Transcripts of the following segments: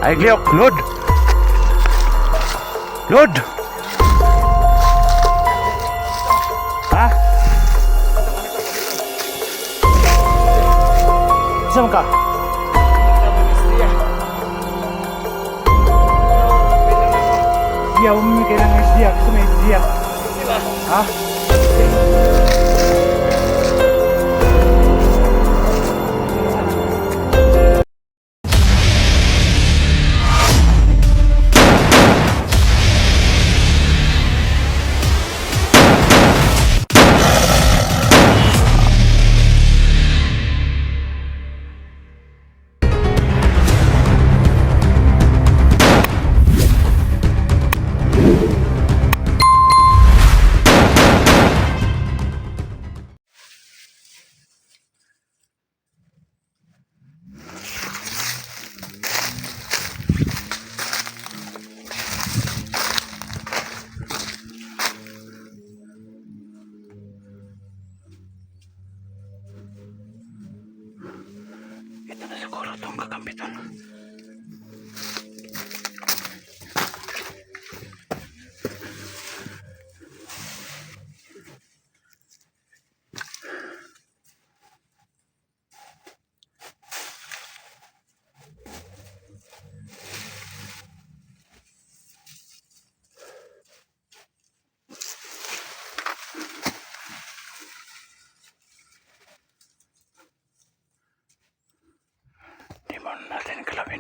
Ay gliyok, load. Load. Ha? Saan ka? Dia, umumi kailangan dia, gusto mo dia. Ha? Ito na siguro itong kakampitan. Di mo natin kalawin.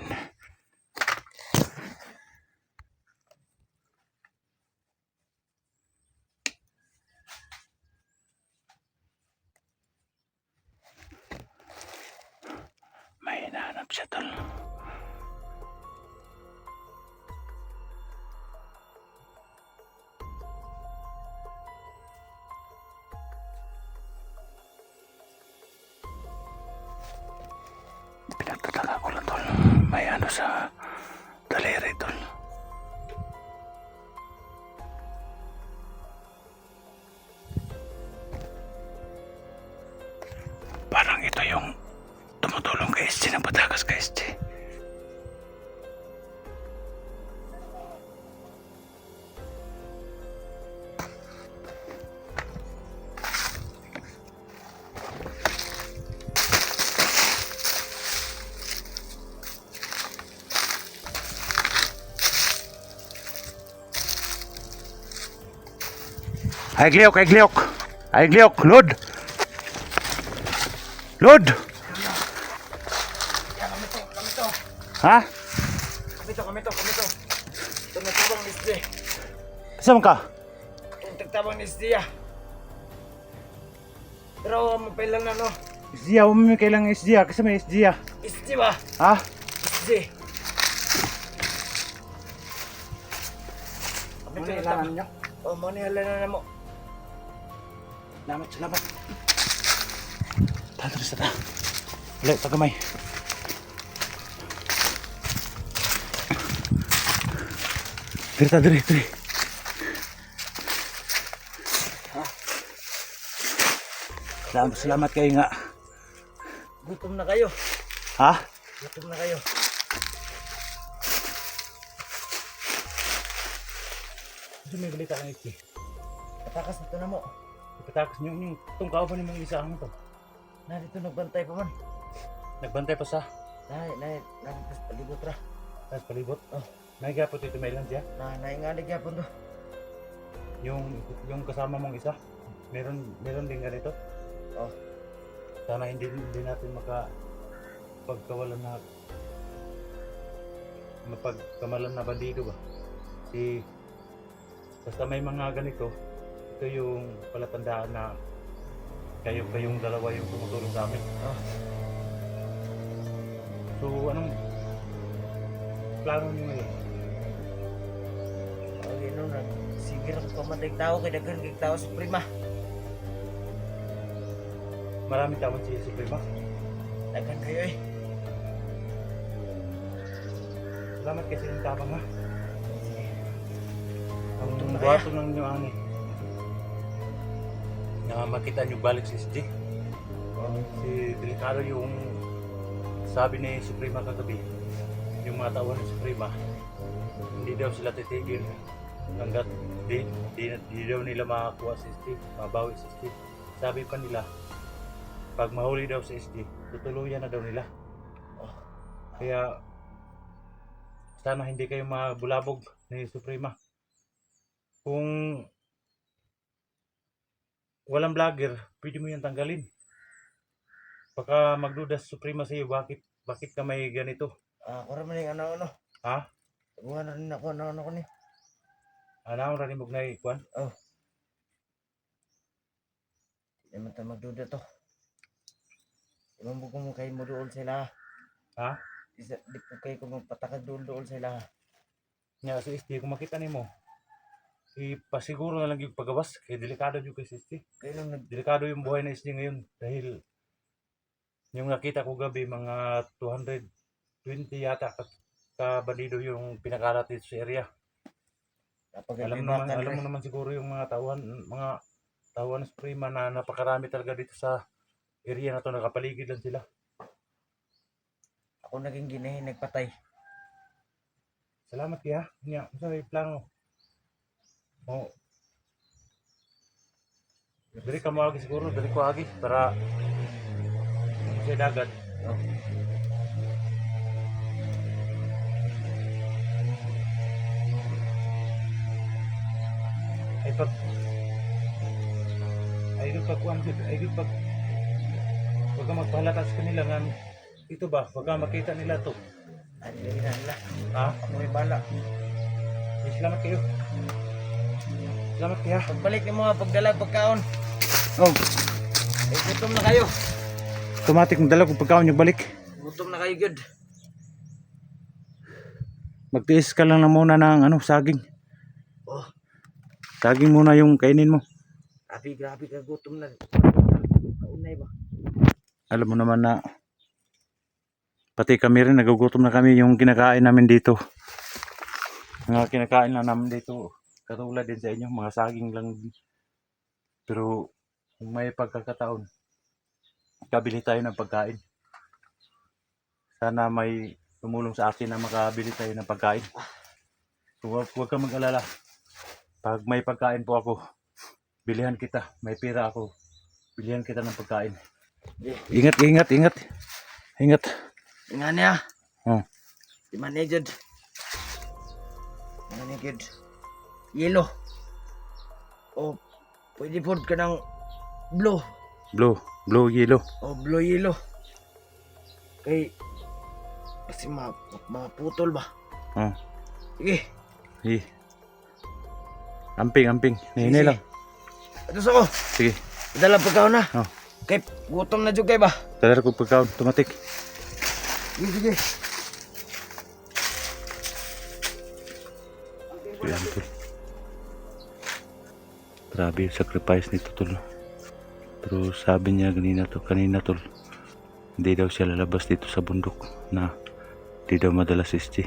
May hinahanap siya tol. Pinagtataka ko lang tol. May ano sa daliri tol. Parang ito yung tumutulong kay SG ng patakas kay SG. Ay gliyok, load. Load. Ha? Kamito. Ito nagtabang ni SG. Saan ka? Itong nagtabang ni SG. Pero mapailan na no. SG, umumi kailangan SG. Kasi may SG. SG ba? Ha? SG. Kamito na Kailangan tama. nyo? O, manihala na mo. Salamat. Tatris na ta. Ulit, tagamay. Diri. Salamat kayo nga. Gutom na kayo. Ha? Gutom na kayo. Gusto may balita ng SG. Patakas dito na mo. Ipatakas nyo yung itong kauban yung mga isa mo to. Narito nagbantay pa man. Nagbantay pa sa Nagpas palibot ra. tas palibot. Oh. May gapot ito may lang siya. Naingalig yapon to. Yung kasama mong isa. Meron din ganito. Oh. Sana hindi natin mapagkamalan na bandido ba. Basta may mga ganito, ito yung palatandaan na kayong dalawa yung tumutulong sa amin. Oh. So anong plano niyo ngayon? Okay no, sige ra ko pamatay tao kay daghan kay tao sa prima. Maraming tawag si Suprema. Daghan kayo eh. Salamat kasi ng tabang ha. Ang Gutom na buhato ng inyo ani. Na makita nyo balik si SG. Si Delikado yung sabi ni Suprema kagabi, yung mga tauhan ni Suprema, hindi daw sila titigil hanggat di daw nila makakuha si Steve, mabawi si Steve. Sabi pa nila, pag mahuli daw si SD, tutuluyan na daw nila. Kaya sana hindi kayo mabulabog ni Suprema. Kung walang vlogger, pwede mo yan tanggalin. Baka magduda si Suprema sa iyo, bakit ka may ganito? Ako naman yung ano. Ha? Buwan na rin ako, ano ko ni. Anong ranimog na ikuan? Oh. Di naman tayo magduda to. Ibang buko mo kayo mo doon sila. Ha? Di po kayo kung magpatakag doon sila. Nga si SD, kung makita nimo, ipasiguro na lang yung pagawas. Kaya delikado yung kay si SD. Kayo lang Delikado yung buhay na SD ngayon. Dahil yung nakita ko gabi, mga 220 yata kabandido yung pinakalat dito sa area. Alam mo naman siguro yung mga tauhan ng Suprema na napakarami talaga dito sa area na to, nakapaligid lang sila. Ako naging ginahin, nagpatay. Salamat kaya. Nya, sa may plano. Oh. Dali ka mo agi siguro, dali ko agi para sa dagat. Oh. Ay pag wag ka magpahalata sa kanila nga ito ba, wag ka makita nila to. Ay, lagi na nila. Ha? Ako may bala. Salamat kayo. Salamat kaya. Pagbalik ni mga pagdalag pagkaon. Oh. Ay, gutom na kayo. Automatic mo dala kung pagkaon yung balik. Gutom na kayo, good. Magtiis ka lang na muna ng saging. Oh. Saging muna yung kainin mo. Grabe ka, gutom na. Kaunay ba? Alam mo naman na pati kami rin nagugutom na kami yung kinakain namin dito. Mga kinakain lang namin dito. Katulad din sa inyo, mga saging lang. Pero kung may pagkakataon, kabili tayo ng pagkain. Sana may tumulong sa akin na makabili tayo ng pagkain. So, huwag kang mag-alala. Pag may pagkain po ako, bilihan kita. May pera ako, bilihan kita ng pagkain. Ingat. Ingat niya. Oh. Di managed. Yellow. Oh, pwede po ka ng blue. Blue, yellow. Oh, blue, yellow. Kay, kasi maputol ba? Oh. Sige. Amping. Hihini lang. Ito sa ko. Sige. Dala pagkaon na. Oh. Kay, gutom na dyan kay ba? Dala ko pagkaon, automatic. Sige. Ayan, tol. Grabe yung sacrifice nito, tol. Pero sabi niya kanina tol, hindi daw siya lalabas dito sa bundok na hindi daw madalas SG.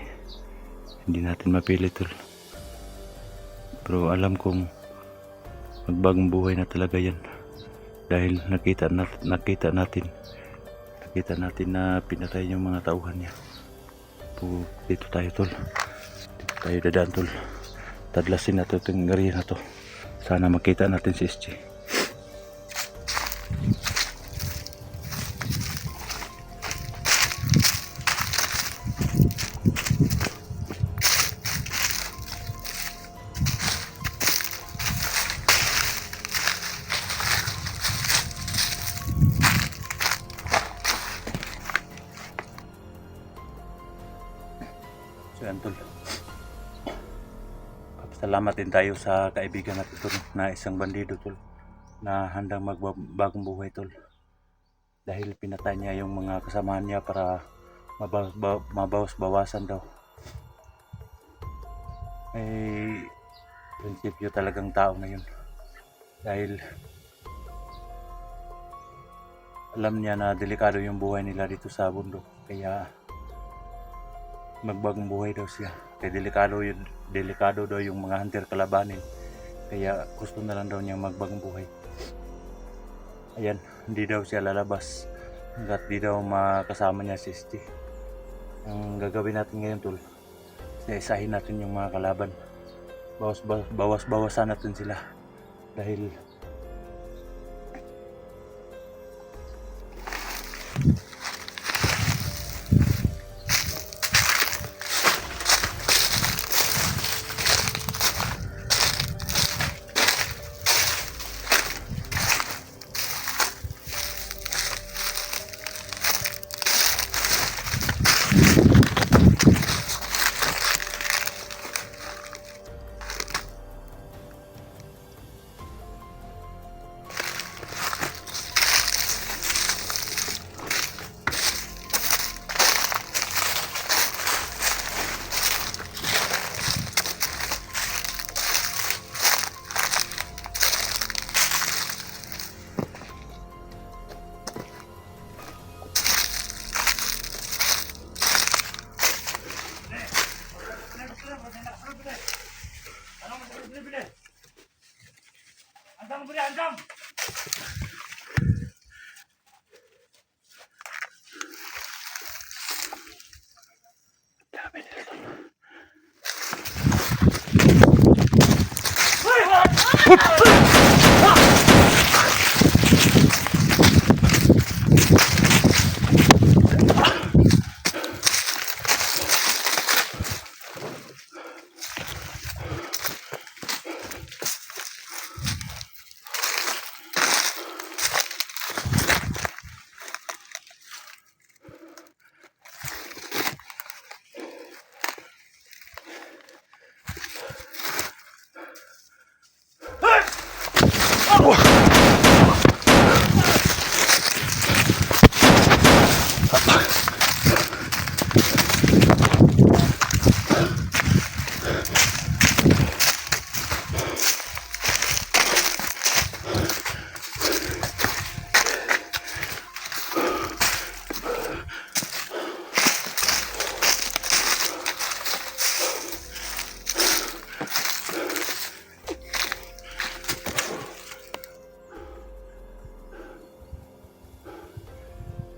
Hindi natin mapilit, tol. Pero alam kong magbagong buhay na talaga yan. Dahil nakita natin na pinatay yung mga tauhan niya. Dito tayo, tol. Dito tayo dadaan, tol. Tadlasin na to itong area na to. Sana makita natin si SG. So yan, tol. Salamat din tayo sa kaibigan natin, tol, na isang bandido, tol, na handang magbagong buhay, tol. Dahil pinatay niya yung mga kasamahan niya para mabawas-bawasan daw. May prinsipyo talagang tao na yun. Dahil alam niya na delikado yung buhay nila dito sa bundok. Kaya magbagong buhay daw siya. Kaya delikado daw yung mga hunter kalabanin. Kaya gusto na lang daw niya magbagong buhay. Ayan, hindi daw siya lalabas hanggat di daw makasama niya si SG. Ang gagawin natin ngayon tol, isa-isahin natin yung mga kalaban. Bawasan natin sila dahil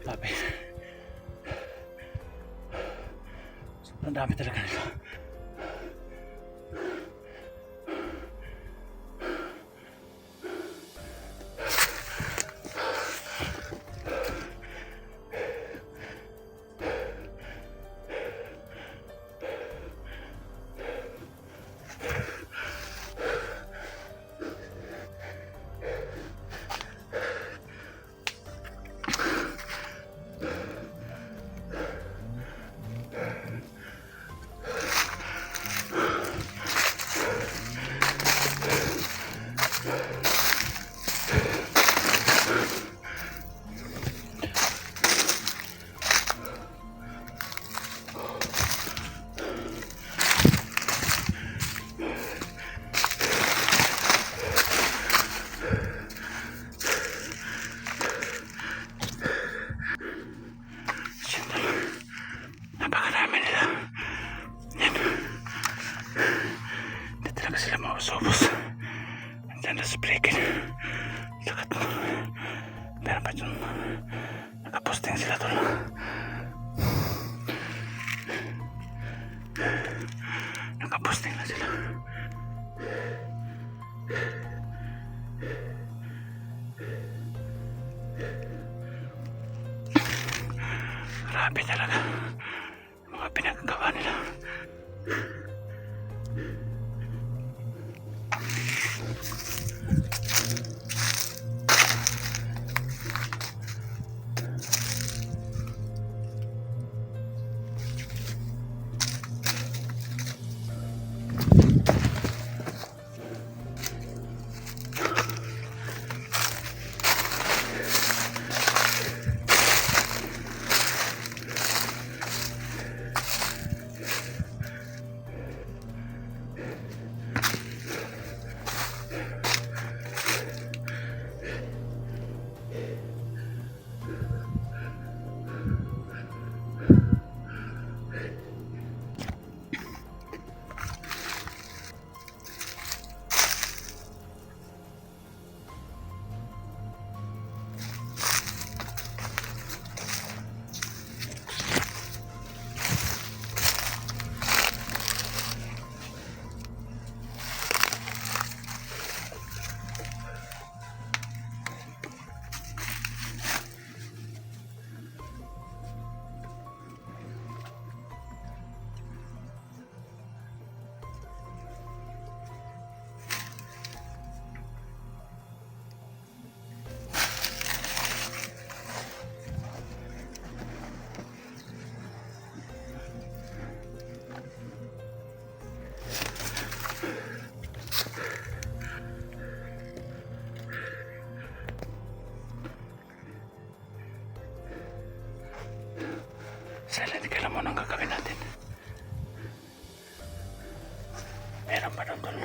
grabe. Sobrang dami talaga nila. Napakarami nila. Yan. Hindi talaga sila mausubos. Nandiyan na sa breakin. Sakat mo. Pero pa dyan. Nakaposting sila tol. Nakaposting na sila. Grabe talaga mga pinagagawa nila. hamon ang gagawin natin. Meron pa doon tol.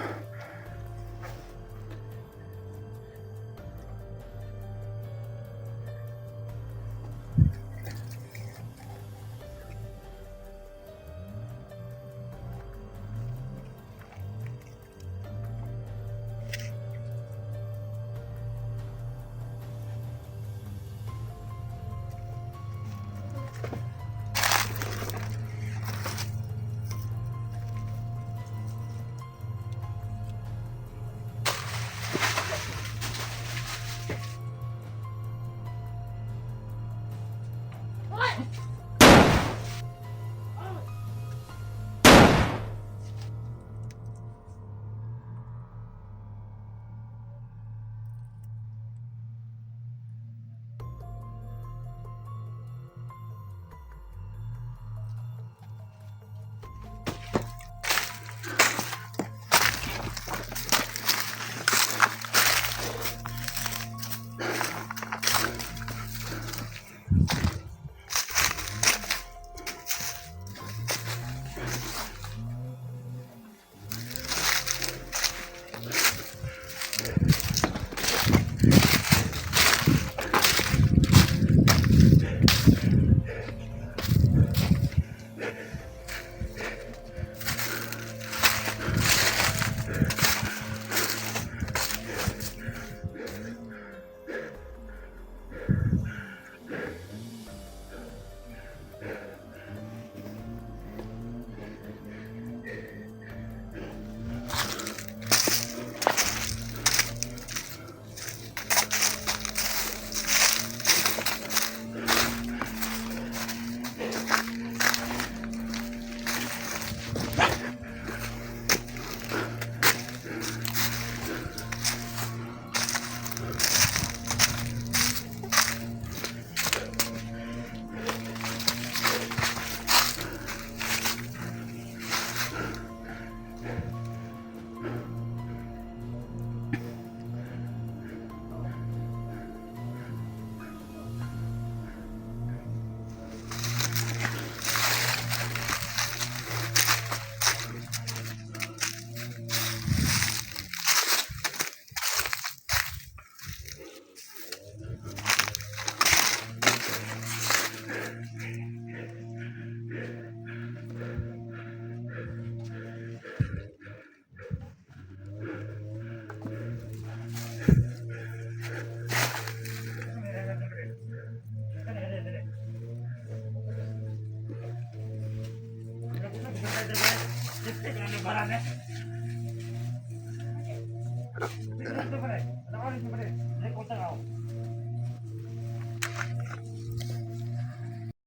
Ano